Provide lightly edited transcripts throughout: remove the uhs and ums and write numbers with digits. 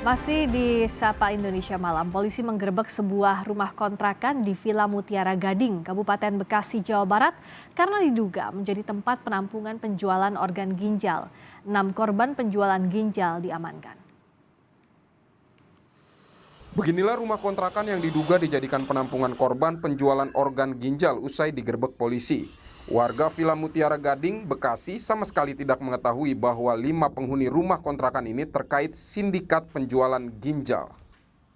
Masih di Sapa Indonesia Malam, polisi menggerebek sebuah rumah kontrakan di Villa Mutiara Gading, Kabupaten Bekasi, Jawa Barat, karena diduga menjadi tempat penampungan penjualan organ ginjal. 6 korban penjualan ginjal diamankan. Beginilah rumah kontrakan yang diduga dijadikan penampungan korban penjualan organ ginjal usai digerebek polisi. Warga Villa Mutiara Gading, Bekasi sama sekali tidak mengetahui bahwa 5 penghuni rumah kontrakan ini terkait sindikat penjualan ginjal.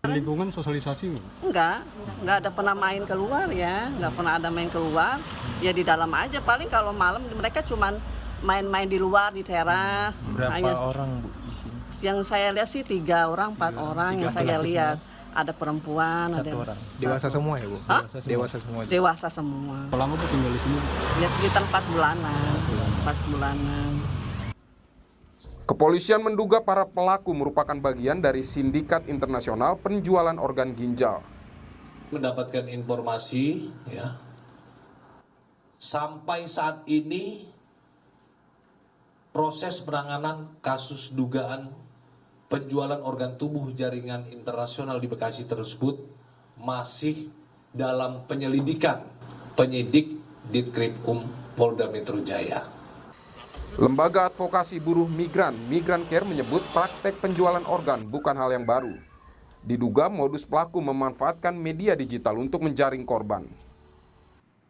Lingkungan sosialisasi? Enggak ada pernah main keluar ya, nggak pernah ada main keluar. Ya di dalam aja, paling kalau malam mereka cuman main-main di luar, di teras. Berapa orang Bu di sini? Yang saya lihat sih 3 orang, 4 orang yang saya lihat. Ada perempuan, ada orang. Dewasa semua ya Bu? Hah? Dewasa semua. Dewasa semua. Lama tuh tinggal di sini? Ya sekitar 4 bulanan. 4 bulanan. Kepolisian menduga para pelaku merupakan bagian dari sindikat internasional penjualan organ ginjal. Mendapatkan informasi ya, sampai saat ini proses penanganan kasus dugaan penjualan organ tubuh jaringan internasional di Bekasi tersebut masih dalam penyelidikan penyidik Ditkrimum Polda Metro Jaya. Lembaga advokasi buruh migran, Migran Care menyebut praktek penjualan organ bukan hal yang baru. Diduga modus pelaku memanfaatkan media digital untuk menjaring korban.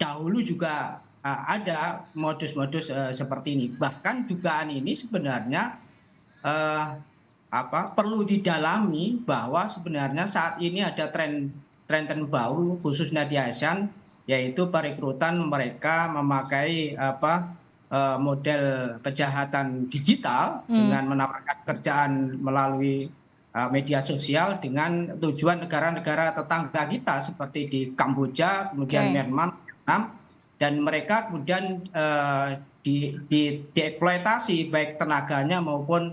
Dahulu juga ada modus-modus seperti ini. Bahkan dugaan ini sebenarnya perlu didalami bahwa sebenarnya saat ini ada tren baru khususnya di ASEAN, yaitu perekrutan mereka memakai model kejahatan digital dengan menawarkan kerjaan melalui media sosial dengan tujuan negara-negara tetangga kita seperti di Kamboja, kemudian Myanmar, Vietnam, dan mereka kemudian dieksploitasi baik tenaganya maupun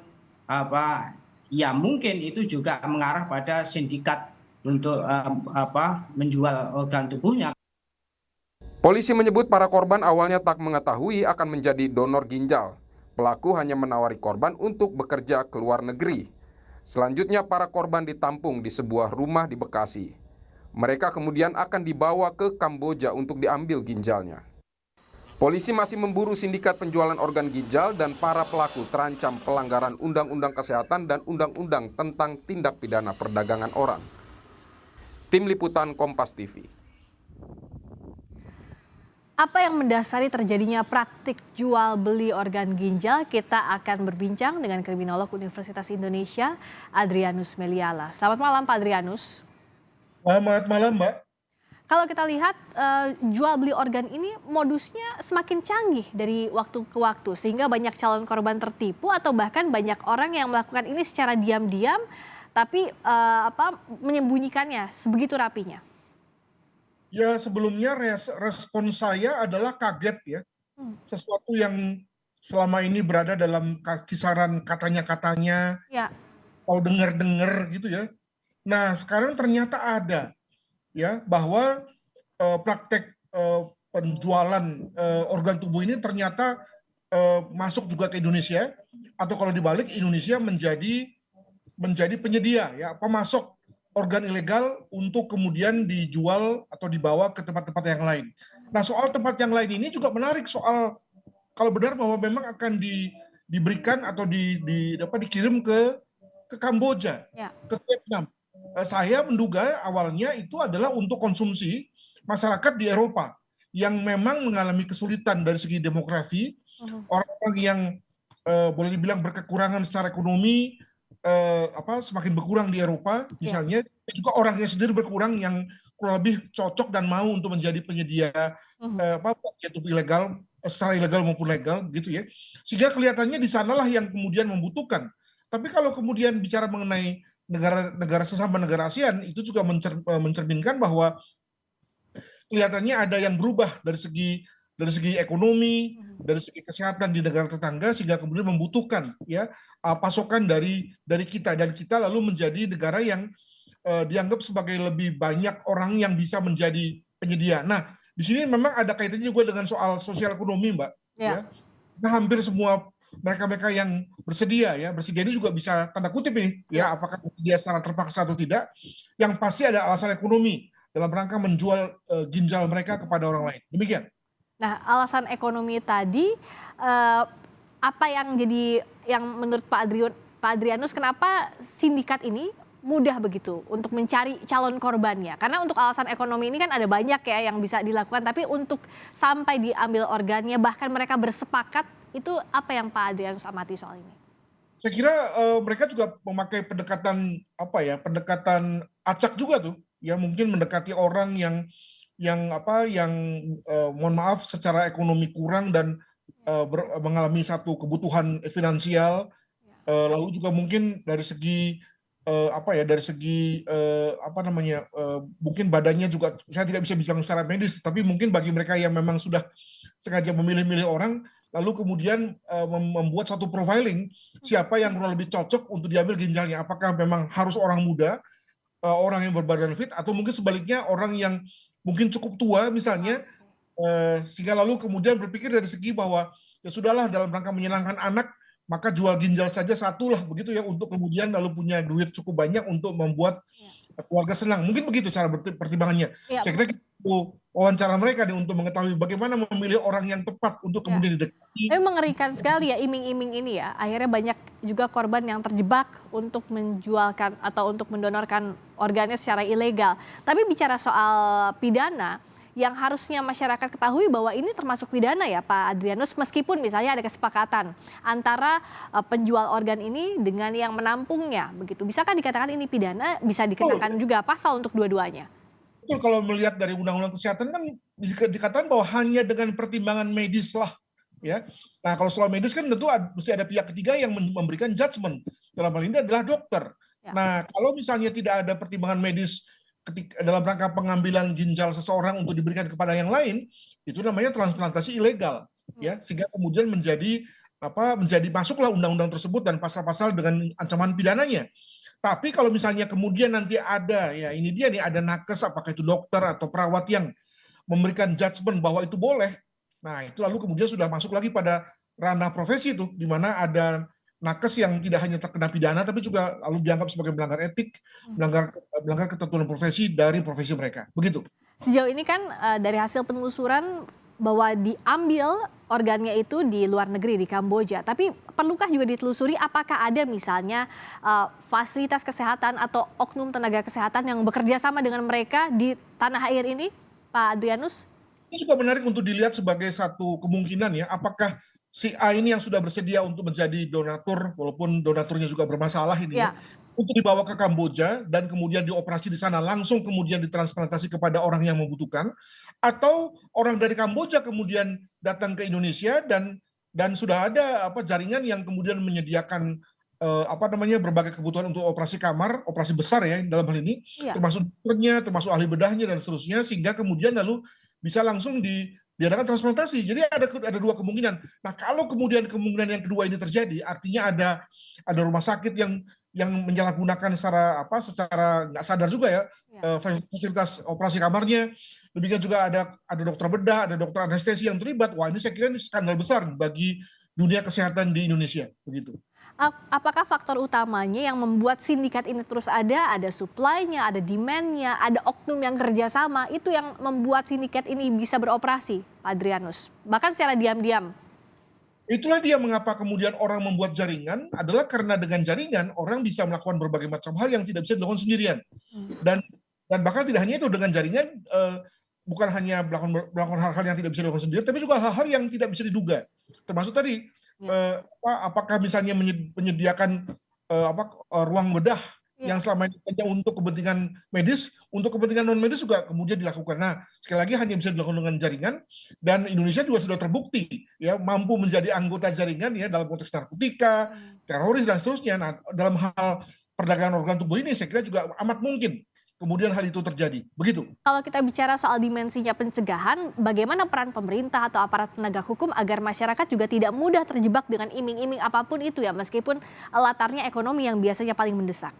ya mungkin itu juga mengarah pada sindikat untuk menjual organ tubuhnya. Polisi menyebut para korban awalnya tak mengetahui akan menjadi donor ginjal. Pelaku hanya menawari korban untuk bekerja ke luar negeri. Selanjutnya para korban ditampung di sebuah rumah di Bekasi. Mereka kemudian akan dibawa ke Kamboja untuk diambil ginjalnya. Polisi masih memburu sindikat penjualan organ ginjal dan para pelaku terancam pelanggaran Undang-Undang Kesehatan dan Undang-Undang tentang Tindak Pidana Perdagangan Orang. Tim Liputan Kompas TV. Apa yang mendasari terjadinya praktik jual beli organ ginjal? Kita akan berbincang dengan kriminolog Universitas Indonesia, Adrianus Meliala. Selamat malam Pak Adrianus. Selamat malam Mbak. Kalau kita lihat jual beli organ ini modusnya semakin canggih dari waktu ke waktu, sehingga banyak calon korban tertipu atau bahkan banyak orang yang melakukan ini secara diam-diam tapi menyembunyikannya sebegitu rapinya. Ya sebelumnya respon saya adalah kaget ya. Sesuatu yang selama ini berada dalam kisaran katanya-katanya, atau dengar-dengar gitu ya. Nah sekarang ternyata ada ya bahwa praktek penjualan organ tubuh ini ternyata masuk juga ke Indonesia, atau kalau dibalik Indonesia menjadi penyedia ya, pemasok organ ilegal untuk kemudian dijual atau dibawa ke tempat-tempat yang lain. Nah soal tempat yang lain ini juga menarik, soal kalau benar bahwa memang akan diberikan atau dikirim ke Kamboja, ke Vietnam. Saya menduga awalnya itu adalah untuk konsumsi masyarakat di Eropa yang memang mengalami kesulitan dari segi demografi, orang-orang yang boleh dibilang berkekurangan secara ekonomi, semakin berkurang di Eropa misalnya, juga orangnya sendiri berkurang yang kurang lebih cocok dan mau untuk menjadi penyedia tubuh ilegal, secara ilegal maupun legal gitu ya, sehingga kelihatannya di sanalah yang kemudian membutuhkan. Tapi kalau kemudian bicara mengenai negara sesama negara ASEAN, itu juga mencerminkan bahwa kelihatannya ada yang berubah dari segi ekonomi, dari segi kesehatan di negara tetangga, sehingga kemudian membutuhkan ya pasokan dari kita, dan kita lalu menjadi negara yang dianggap sebagai lebih banyak orang yang bisa menjadi penyedia. Nah, di sini memang ada kaitannya juga dengan soal sosial ekonomi, Mbak. Ya. Nah, hampir semua mereka-mereka yang bersedia ya, bersedia ini juga bisa tanda kutip ini ya, apakah bersedia secara terpaksa atau tidak. Yang pasti ada alasan ekonomi dalam rangka menjual ginjal mereka kepada orang lain. Demikian. Nah, alasan ekonomi tadi apa yang menurut Pak Adrianus kenapa sindikat ini mudah begitu untuk mencari calon korbannya? Karena untuk alasan ekonomi ini kan ada banyak ya yang bisa dilakukan, tapi untuk sampai diambil organnya bahkan mereka bersepakat, itu apa yang Pak Adrianus amati soal ini? Saya kira mereka juga memakai pendekatan pendekatan acak juga tuh, ya mungkin mendekati orang yang mohon maaf secara ekonomi kurang dan mengalami satu kebutuhan finansial, lalu juga mungkin dari segi mungkin badannya juga, saya tidak bisa bilang secara medis, tapi mungkin bagi mereka yang memang sudah sengaja memilih-milih orang, lalu kemudian membuat satu profiling siapa yang kurang lebih cocok untuk diambil ginjalnya. Apakah memang harus orang muda, orang yang berbadan fit, atau mungkin sebaliknya orang yang mungkin cukup tua misalnya, sehingga lalu kemudian berpikir dari segi bahwa ya sudahlah, dalam rangka menyenangkan anak, maka jual ginjal saja satu lah begitu ya, untuk kemudian lalu punya duit cukup banyak untuk membuat keluarga senang. Mungkin begitu cara pertimbangannya. Saya kira itu wawancara mereka nih untuk mengetahui bagaimana memilih orang yang tepat untuk kemudian didekati. Mengerikan sekali ya iming-iming ini ya. Akhirnya banyak juga korban yang terjebak untuk menjualkan atau untuk mendonorkan organnya secara ilegal. Tapi bicara soal pidana, yang harusnya masyarakat ketahui bahwa ini termasuk pidana ya Pak Adrianus, meskipun misalnya ada kesepakatan antara penjual organ ini dengan yang menampungnya, begitu. Bisakah dikatakan ini pidana, bisa dikenakan juga pasal untuk dua-duanya? Betul, kalau melihat dari undang-undang kesehatan kan dikatakan bahwa hanya dengan pertimbangan medis lah, ya. Nah, kalau soal medis kan tentu mesti ada pihak ketiga yang memberikan judgement. Dalam hal ini adalah dokter. Nah, kalau misalnya tidak ada pertimbangan medis dalam rangka pengambilan ginjal seseorang untuk diberikan kepada yang lain, itu namanya transplantasi ilegal, ya, sehingga kemudian menjadi masuklah undang-undang tersebut dan pasal-pasal dengan ancaman pidananya. Tapi kalau misalnya kemudian nanti ada, ya ini dia nih, ada nakes, apakah itu dokter atau perawat yang memberikan judgement bahwa itu boleh, nah itu lalu kemudian sudah masuk lagi pada ranah profesi itu, di mana ada nakes yang tidak hanya terkena pidana, tapi juga lalu dianggap sebagai melanggar etik, melanggar ketentuan profesi dari profesi mereka. Begitu. Sejauh ini kan dari hasil penelusuran bahwa diambil organnya itu di luar negeri, di Kamboja. Tapi perlukah juga ditelusuri apakah ada misalnya fasilitas kesehatan atau oknum tenaga kesehatan yang bekerja sama dengan mereka di tanah air ini, Pak Adrianus? Ini juga menarik untuk dilihat sebagai satu kemungkinan ya, apakah si A ini yang sudah bersedia untuk menjadi donatur, walaupun donaturnya juga bermasalah ini ya, untuk dibawa ke Kamboja dan kemudian dioperasi di sana, langsung kemudian ditransplantasi kepada orang yang membutuhkan, atau orang dari Kamboja kemudian datang ke Indonesia dan sudah ada jaringan yang kemudian menyediakan berbagai kebutuhan untuk operasi kamar, operasi besar ya dalam hal ini, termasuk dokternya, termasuk ahli bedahnya dan seterusnya, sehingga kemudian lalu bisa langsung diadakan transplantasi. Jadi ada dua kemungkinan. Nah, kalau kemudian kemungkinan yang kedua ini terjadi, artinya ada rumah sakit yang menyalahgunakan secara nggak sadar juga ya, fasilitas operasi kamarnya. Demikian juga ada dokter bedah, ada dokter anestesi yang terlibat. Wah, ini saya kira ini skandal besar bagi dunia kesehatan di Indonesia, begitu. Apakah faktor utamanya yang membuat sindikat ini terus ada supply-nya, ada demand-nya, ada oknum yang kerjasama, itu yang membuat sindikat ini bisa beroperasi, Pak Adrianus? Bahkan secara diam-diam. Itulah dia mengapa kemudian orang membuat jaringan, adalah karena dengan jaringan orang bisa melakukan berbagai macam hal yang tidak bisa dilakukan sendirian. Dan bahkan tidak hanya itu, dengan jaringan bukan hanya melakukan hal-hal yang tidak bisa dilakukan sendirian, tapi juga hal-hal yang tidak bisa diduga. Termasuk tadi, apakah misalnya menyediakan ruang bedah yang selama ini hanya untuk kepentingan medis, untuk kepentingan non medis juga kemudian dilakukan. Nah, sekali lagi hanya bisa dilakukan dengan jaringan, dan Indonesia juga sudah terbukti ya mampu menjadi anggota jaringan ya dalam konteks narkotika, teroris dan seterusnya. Nah, dalam hal perdagangan organ tubuh ini saya kira juga amat mungkin kemudian hal itu terjadi. Begitu. Kalau kita bicara soal dimensinya pencegahan, bagaimana peran pemerintah atau aparat penegak hukum agar masyarakat juga tidak mudah terjebak dengan iming-iming apapun itu ya, meskipun latarnya ekonomi yang biasanya paling mendesak?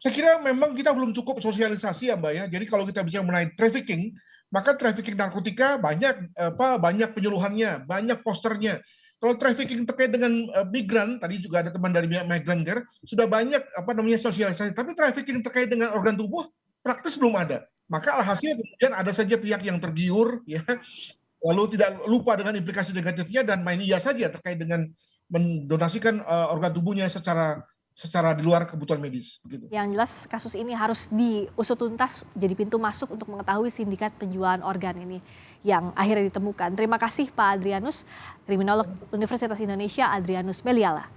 Saya kira memang kita belum cukup sosialisasi ya Mbak ya. Jadi kalau kita bisa mengenai trafficking, maka trafficking narkotika banyak penyuluhannya, banyak posternya. Kalau trafficking terkait dengan migran, tadi juga ada teman dari Migrant Care, sudah banyak sosialisasi. Tapi trafficking terkait dengan organ tubuh praktis belum ada. Maka alhasil kemudian ada saja pihak yang tergiur, ya, lalu tidak lupa dengan implikasi negatifnya dan main iya saja terkait dengan mendonasikan organ tubuhnya secara di luar kebutuhan medis. Begitu. Yang jelas kasus ini harus diusut tuntas jadi pintu masuk untuk mengetahui sindikat penjualan organ ini yang akhirnya ditemukan. Terima kasih Pak Adrianus, kriminolog Universitas Indonesia Adrianus Meliala.